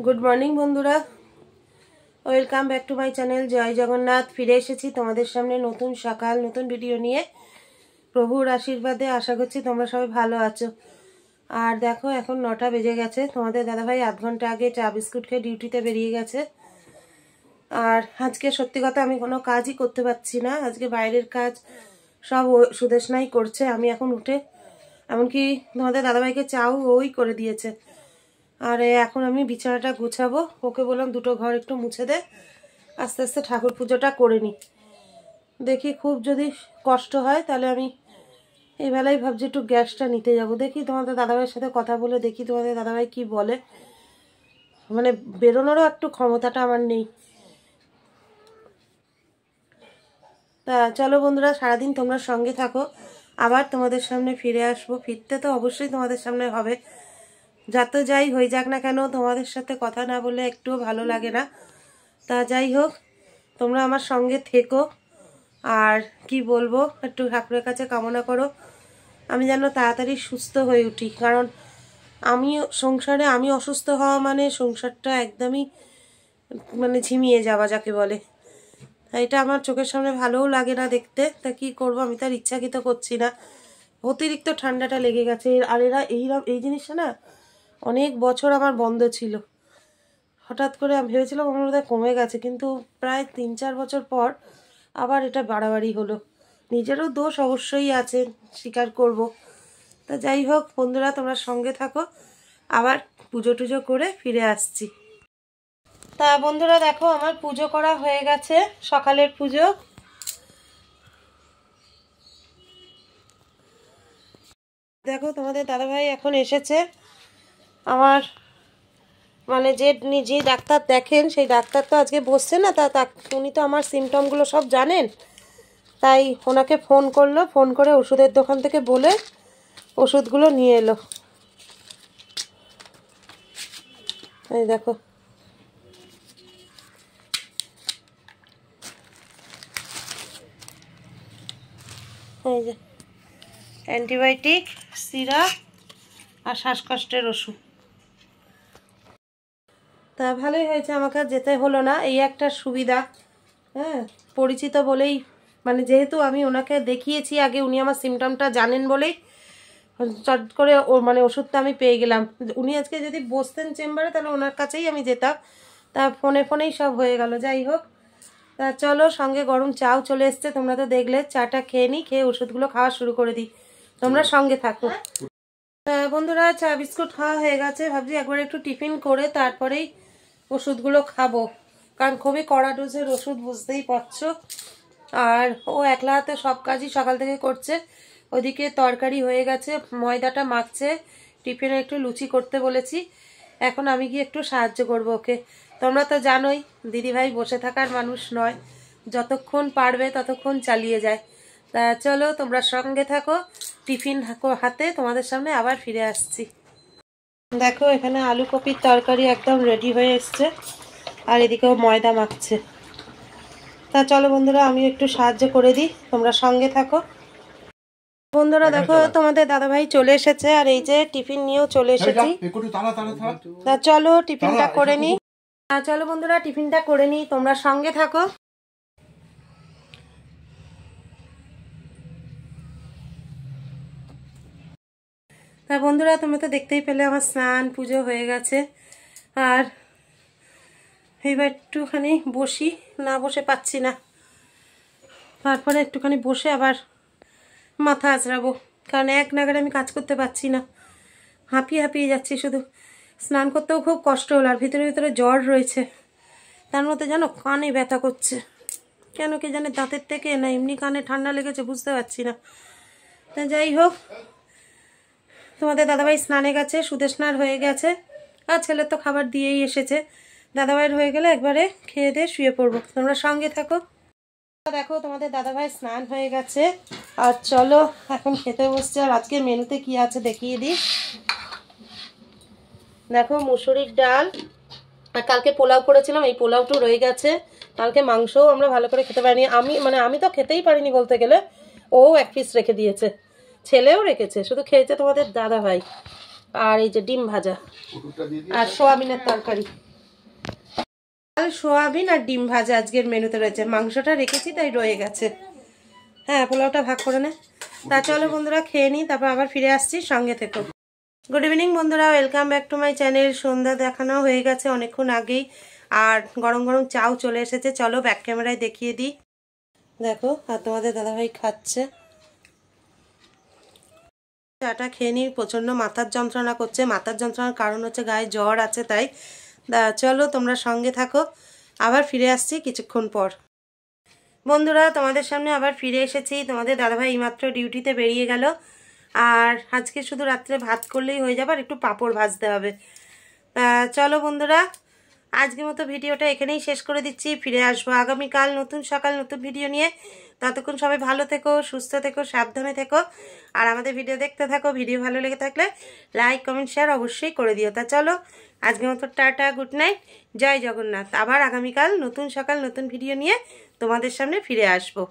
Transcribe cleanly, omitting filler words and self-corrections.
Good morning বন্ধুরা, welcome back to my channel Jai Jagannath. ফিরে এসেছি তোমাদের সামনে নতুন সকাল নতুন ভিডিও নিয়ে। প্রভুর আশীর্বাদে আশা করছি তোমরা সবাই ভালো আছো। আর দেখো এখন 9টা বেজে গেছে। তোমাদের দাদাভাই আধ ঘন্টা আগে চা বিস্কুট খেয়ে ডিউটিতে বেরিয়ে গেছে। আর আজকে সত্যি কথা আমি কোনো কাজই করতে পারছি না। আজকে বাইরের কাজ সব সুদেশনাই করছে। আমি এখন উঠে এমনকি তোমাদের দাদাভাইকে চাও ওই করে দিয়েছে। আর এখন আমি বিছানাটা গুছাবো। ওকে বললাম দুটো ঘর একটু মুছে দে, আস্তে আস্তে ঠাকুর পুজোটা করে নিই। দেখি খুব যদি কষ্ট হয় তাহলে আমি এই বেলায় ভাবছি একটু গ্যাসটা নিতে যাব। দেখি তোমাদের দাদাভাইয়ের সাথে কথা বলে দেখি তোমাদের দাদাভাই কি বলে। মানে বেরোনোরও একটু ক্ষমতাটা আমার নেই। তা চলো বন্ধুরা, সারাদিন তোমরা সঙ্গে থাকো। আবার তোমাদের সামনে ফিরে আসবো। ফিরতে তো অবশ্যই তোমাদের সামনে হবে। যত যাই হয়ে যাক না কেন, তোমাদের সাথে কথা না বলে একটুও ভালো লাগে না। তা যাই হোক, তোমরা আমার সঙ্গে থেকো। আর কি বলবো, একটু ঠাকুরের কাছে কামনা করো আমি যেন তাড়াতাড়ি সুস্থ হয়ে উঠি। কারণ আমি অসুস্থ হওয়া মানে সংসারটা একদমই মানে ঝিমিয়ে যাওয়া যাকে বলে। এটা আমার চোখের সামনে ভালোও লাগে না দেখতে। তা কি করবো, আমি তার ইচ্ছাকৃত করছি না। অতিরিক্ত ঠান্ডাটা লেগে গেছে। আর এই জিনিসটা না অনেক বছর আমার বন্ধ ছিল। হঠাৎ করে আমি ভেবেছিলাম আমার বোধহয় কমে গেছে, কিন্তু প্রায় 3-4 বছর পর আবার এটা বাড়াবাড়ি হলো। নিজেরও দোষ অবশ্যই আছে, স্বীকার করব। তা যাই হোক বন্ধুরা, তোমরা সঙ্গে থাকো। আবার পুজো টুজো করে ফিরে আসছি। তা বন্ধুরা দেখো, আমার পুজো করা হয়ে গেছে, সকালের পুজো। দেখো তোমাদের দাদাভাই এখন এসেছে। আমার মানে যে ডাক্তার দেখেন সেই ডাক্তার তো আজকে বসছে না। উনি তো আমার সিমটমগুলো সব জানেন। তাই ওনাকে ফোন করলো, ফোন করে ওষুধের দোকান থেকে বলে ওষুধগুলো নিয়ে এলো। এই দেখো, এই যে অ্যান্টিবায়োটিক, সিরাপ আর শ্বাসকষ্টের ওষুধ। তা ভালোই হয়েছে, আমাকে আর যেতে হলো না, এই একটা সুবিধা। হ্যাঁ, পরিচিত বলেই, মানে যেহেতু আমি ওনাকে দেখিয়েছি আগে, উনি আমার সিমটমটা জানেন বলেই চট করে মানে ওষুধটা আমি পেয়ে গেলাম। উনি আজকে যদি বসতেন চেম্বারে তাহলে ওনার কাছেই আমি যেতাম। তা ফোনেই সব হয়ে গেল। যাই হোক, তা চলো, সঙ্গে গরম চাও চলে এসছে। তোমরা তো দেখলে, চাটা খেয়ে নিই, খেয়ে ওষুধগুলো খাওয়া শুরু করে দিই। তোমরা সঙ্গে থাকো। বন্ধুরা, চা বিস্কুট খাওয়া হয়ে গেছে। ভাবছি একবার একটু টিফিন করে তারপরেই ওষুধগুলো খাবো। কারণ খুবই কড়া ডোজের ওষুধ, বুঝতেই পারছো। আর ও একলা হাতে সব কাজই সকাল থেকে করছে। ওদিকে তরকারি হয়ে গেছে, ময়দাটা মাখছে, টিফিনে একটু লুচি করতে বলেছি। এখন আমি গিয়ে একটু সাহায্য করবো ওকে। তোমরা তো জানোই দিদিভাই বসে থাকার মানুষ নয়, যতক্ষণ পারবে ততক্ষণ চালিয়ে যায়। তা চলো তোমরা সঙ্গে থাকো, টিফিন হাতে তোমাদের সামনে আবার ফিরে আসছি। দেখো এখানে আলু কপির তরকারি একদম রেডি হয়ে এসছে, আর এদিকেও ময়দা মাখছে। তা চলো বন্ধুরা, আমি একটু সাহায্য করে দিই, তোমরা সঙ্গে থাকো। বন্ধুরা দেখো, তোমাদের দাদাভাই চলে এসেছে, আর এই যে টিফিন নিয়েও চলে এসেছি। তা চলো টিফিনটা করে নিই। চলো বন্ধুরা, টিফিনটা করে নিই, তোমরা সঙ্গে থাকো। তা বন্ধুরা, তোমরা তো দেখতেই পেলে আমার স্নান পুজো হয়ে গেছে। আর এইবার একটুখানি বসি, না বসে পাচ্ছি না। তারপরে একটুখানি বসে আবার মাথা আঁচড়াবো, কারণ এক নাগারে আমি কাজ করতে পারছি না। হাঁপিয়ে যাচ্ছি শুধু। স্নান করতেও খুব কষ্ট হলো, আর ভিতরে ভিতরে জ্বর রয়েছে। তার মধ্যে যেন কানে ব্যথা করছে, কেন কে জানে, দাঁতের থেকে না এমনি কানে ঠান্ডা লেগেছে বুঝতে পারছি না। তা যাই হোক, তোমাদের দাদাভাই স্নানে গেছে, সুদেশনার হয়ে গেছে, আর ছেলে তো খাবার দিয়েই এসেছে। দাদাভাইয়ের হয়ে গেলে একবারে খেয়ে দিয়ে শুয়ে পড়বো। তোমরা সঙ্গে থাকো। দেখো তোমাদের দাদাভাই স্নান হয়ে গেছে, আর চলো এখন খেতে বসছে। আর আজকে মেনুতে কি আছে দেখিয়ে দিই। দেখো, মুসুরির ডাল, আর কালকে পোলাও করেছিলাম, এই পোলাওটা রয়ে গেছে। কালকে মাংসও আমরা ভালো করে খেতে পারিনি। আমি তো খেতেই পারিনি বলতে গেলে, ও এক পিস রেখে দিয়েছে, ছেলেও রেখেছে, শুধু খেয়েছে তোমাদের দাদাভাই। আর এই যে ডিম ভাজা আর সোয়াবিনের তরকারি। সোয়াবিন আর ডিম ভাজা আজকের মেনুতে রয়েছে। মাংসটা রেখেছি তাই রয়ে গেছে। হ্যাঁ, পোলাওটা ভাগ করে নে। তা চলো বন্ধুরা খেয়ে নিই, তারপর আবার ফিরে আসছি, সঙ্গে থেকো। গুড ইভিনিং বন্ধুরা, welcome back to my channel. সন্ধ্যা দেখানো হয়ে গেছে অনেকক্ষণ আগেই, আর গরম গরম চাও চলে এসেছে। চলো ব্যাক ক্যামেরায় দেখিয়ে দিই। দেখো, আর তোমাদের দাদাভাই খাচ্ছে। চাটা খেয়ে নিই। প্রচণ্ড মাথার যন্ত্রণা করছে। মাথার যন্ত্রণার কারণ হচ্ছে গায়ে জ্বর আছে, তাই। চলো তোমরা সঙ্গে থাকো, আবার ফিরে আসছি কিছুক্ষণ পর। বন্ধুরা, তোমাদের সামনে আবার ফিরে এসেছি। তোমাদের দাদাভাই এইমাত্র ডিউটিতে বেরিয়ে গেল, আর আজকে শুধু রাত্রে ভাত করলেই হয়ে যাবে, আর একটু পাঁপড় ভাজতে হবে। চলো বন্ধুরা, আজকের মতো ভিডিওটা এখানেই শেষ করে দিচ্ছি। ফিরে আসবো আগামীকাল নতুন সকাল নতুন ভিডিও নিয়ে। ততক্ষণ সবাই ভালো থেকো, সুস্থ থেকো, সাবধানে থেকো, আর আমাদের ভিডিও দেখতে থাকো। ভিডিও ভালো লেগে থাকলে লাইক কমেন্ট শেয়ার অবশ্যই করে দিও। তা চলো আজকের মতো টাটা, গুড নাইট, জয় জগন্নাথ। আবার আগামীকাল নতুন সকাল নতুন ভিডিও নিয়ে তোমাদের সামনে ফিরে আসবো।